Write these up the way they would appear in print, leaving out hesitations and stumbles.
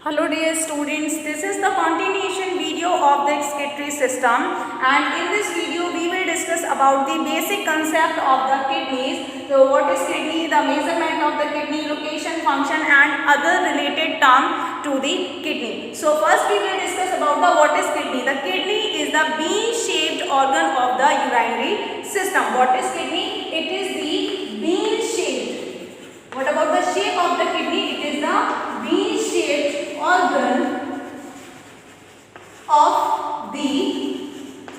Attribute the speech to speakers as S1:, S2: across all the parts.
S1: Hello dear students, this is the continuation video of the excretory system, and in this video we will discuss about the basic concept of the kidneys. So what is kidney, the measurement of the kidney, location, function and other related terms to the kidney. So first we will discuss about the what is kidney. The kidney is the bean shaped organ of the urinary system. What is kidney? It is the bean shaped. What about the shape of the kidney? It is the bean shaped organ of the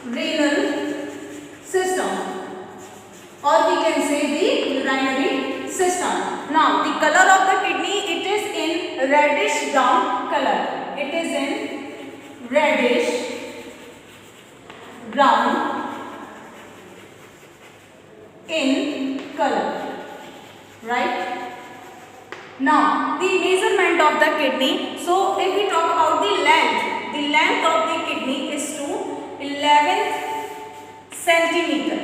S1: renal system, or we can say the urinary system. Now the color of the kidney, it is in reddish brown color. It is in reddish brown in color, right? Now the measurement of the kidney. So if we talk about the length of the kidney is to 11 centimeter,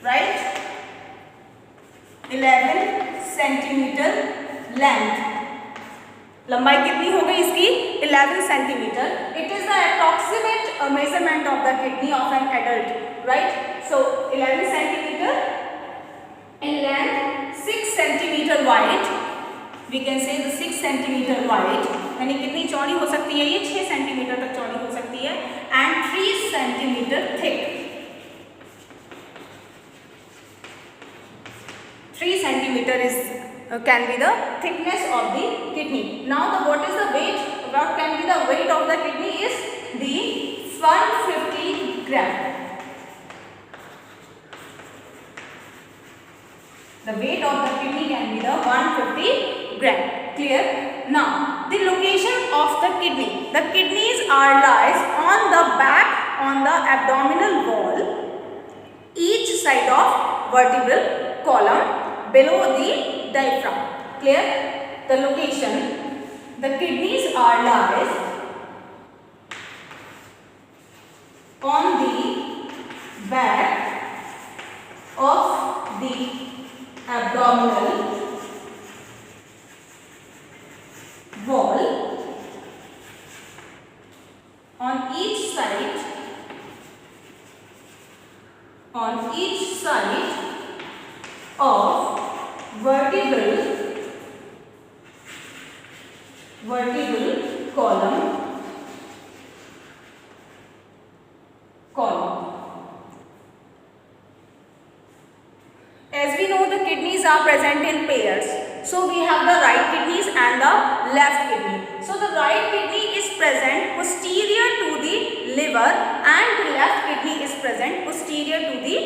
S1: right? 11 centimeter length. लंबाई कितनी हो गई इसकी? 11 centimeter. It is the approximate measurement of the kidney of an adult, right? So 11 centimeter in length, 6 centimeter wide. We can say the 6 centimeter wide. यानी कितनी चौड़ी हो सकती है ये? 6 सेंटीमीटर तक चौड़ी हो सकती है. And 3 centimeter thick. 3 centimeter is can be the thickness of the kidney. Now what is the weight? What can be the weight of the kidney is the 150 gram. The weight of the kidney can be the 150 gram. Clear? Now the location of the kidney. The kidneys are lies on the back on the abdominal wall, each side of vertebral column below the diaphragm. Clear? The location. The kidneys are lies on the back of the abdominal wall, on each side of vertebral column. As we know, the kidneys are present in pairs. So we have the right kidneys and the left kidney. So the right kidney is present posterior to the liver and the left kidney is present posterior to the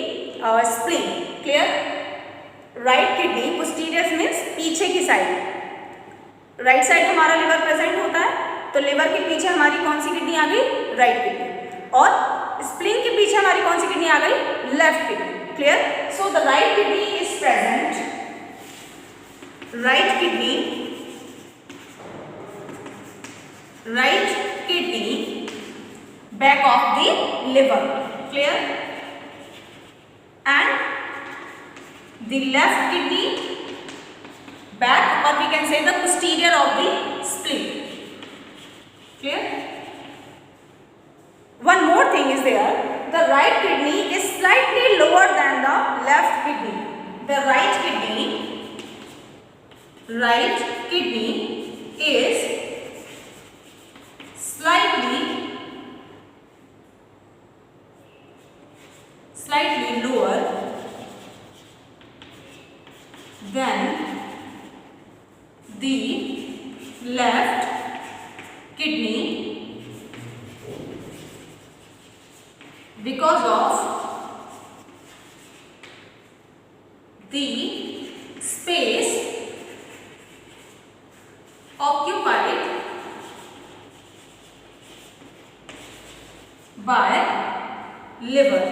S1: spleen. Clear? Right kidney posterior means पीछे की side. Right side हमारा liver present होता है, तो liver के पीछे हमारी कौन सी किडनी आ गई? Right kidney. और स्प्लीन के पीछे हमारी कौन सी किडनी आ गई? Left kidney. Clear? So the right kidney is present. Right kidney back of the liver. Clear? And the left kidney back, or we can say the posterior of the spleen. Clear? One more thing is there. The right kidney is slightly lower than the left kidney. The right kidney is slightly lower than the left kidney because of the space occupied by liver.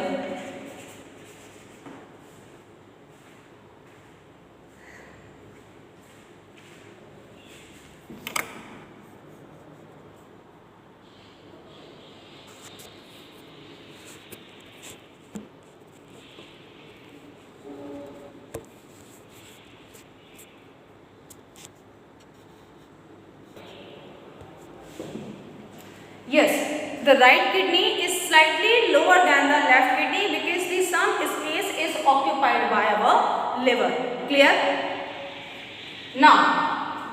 S1: Yes, the right kidney is slightly lower than the left kidney because the some space is occupied by our liver. Clear? Now,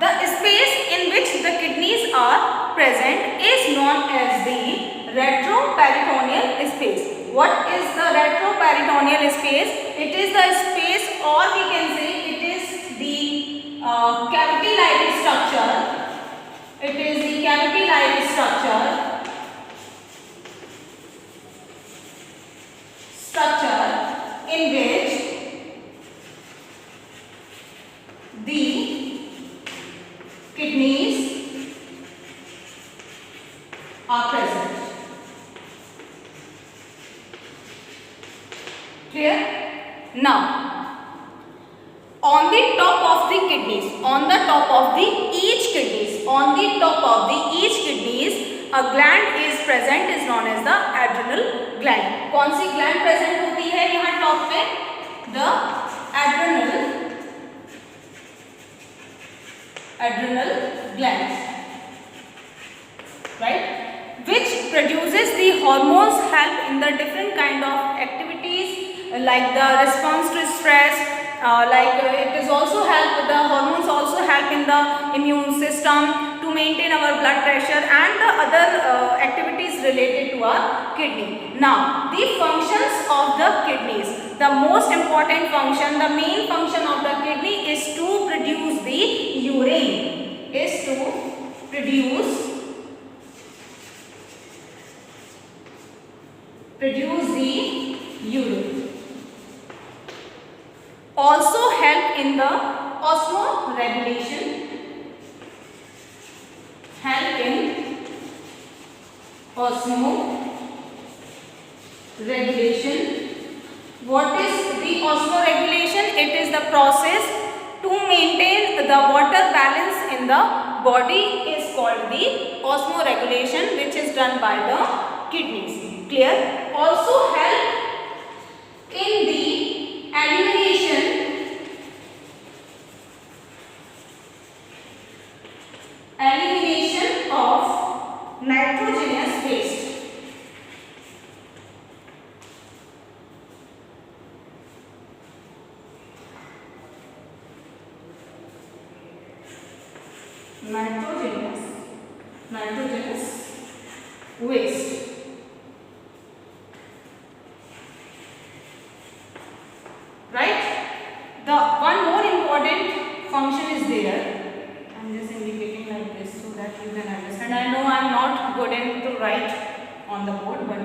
S1: the space in which the kidneys are present is known as the retroperitoneal space. What is the retroperitoneal space? It is the space, or we can say it is the cavity-like structure. It is the cavity-like structure in which the kidneys are present. Clear? Now, on the top of the kidneys, on the top of each kidneys, a gland is present, is known as the adrenal gland. कौन सी gland present होती है यहाँ top पे? The adrenal glands, right? Which produces the hormones, help in the different kind of activities like the response to stress. It is also help, the hormones also help in the immune system, to maintain our blood pressure and the other activities related to our kidney. Now, the functions of the kidneys. The most important function, the main function of the kidney is to produce the urine. Produce the urine. Also help in the osmoregulation. What is the osmoregulation? It is the process to maintain the water balance in the body, is called the osmoregulation, which is done by the kidneys. Clear? Also help in the elimination of nitrogenous waste. Nitrogenous waste. Right? The one more important function is there. I'm just indicating like this so that you can understand. I know I'm not good enough to write on the board, but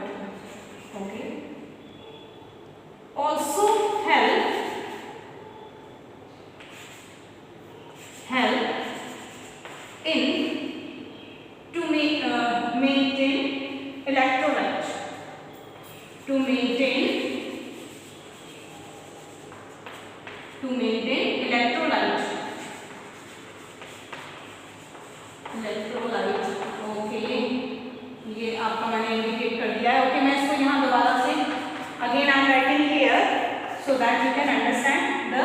S1: okay. Also help in to maintain electrolyte. To maintain electrolyte. Okay, ये आपका मैंने indicate कर दिया है. Okay, मैं इसको यहाँ दोबारा से again I am writing here so that you can understand the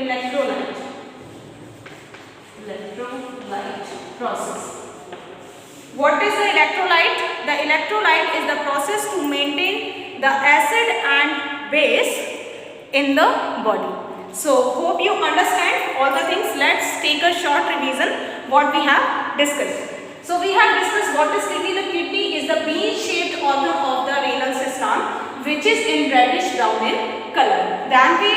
S1: electrolyte process. What is the electrolyte? The electrolyte is the process to maintain the acid and base in the body. So hope you understand all the things. Let's take a short revision what we have discussed. So we have discussed what is kidney. The kidney is the bean-shaped organ of the renal system, which is in reddish brown in color. Then we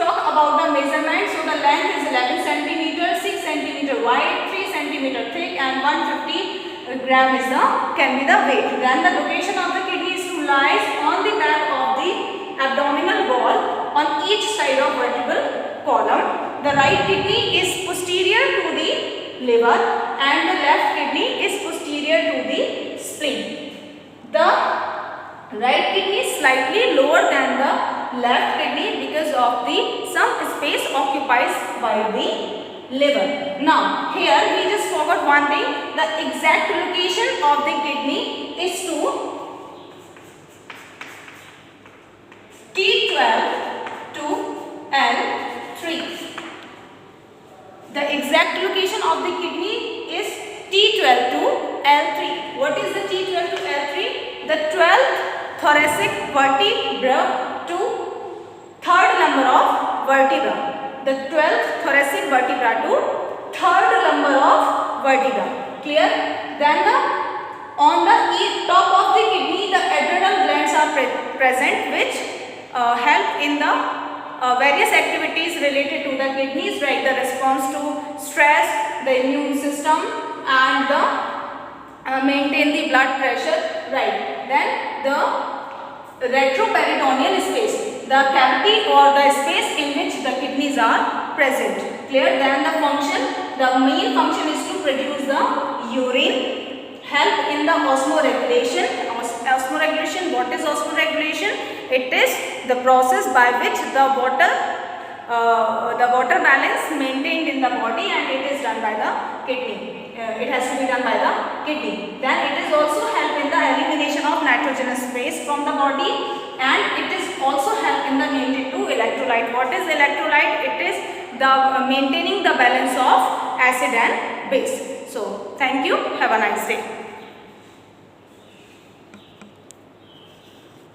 S1: talk about the measurement. So the length is 11 centimeter, 6 centimeter wide, 3 centimeter thick, and 150 gram is can be the weight. Then the location of the kidney is to lies on the back of the abdominal wall on each side of vertebral column. The right kidney is posterior to the liver and the left kidney is posterior to the spleen. The right kidney is slightly lower than the left kidney because of the some space occupied by the liver. Now here we just forgot one thing. The exact location of the kidney is to T12 to L3. The exact location of the kidney is T12 to L3. What is the T12 to L3? The 12th thoracic vertebra to 3rd number of vertebra. The 12th thoracic vertebra to 3rd number of vertebra. Clear? Then on the top of the kidney, the adrenal glands are present, which help in the various activities related to the kidneys, like the response to stress, the immune system, and the maintain the blood pressure, right. Then the retroperitoneal space, the cavity or the space in which the kidneys are present. Clear? Then the function, the main function is to produce the urine, help in the osmoregulation. Osmoregulation, what is osmoregulation? It is the process by which the water balance maintained in the body, and it is done by the kidney. It has to be done by the kidney. Then it is also help in the elimination of nitrogenous waste from the body, and it is also help in the maintaining to electrolyte. What is electrolyte? It is the maintaining the balance of acid and base. So thank you. Have a nice day.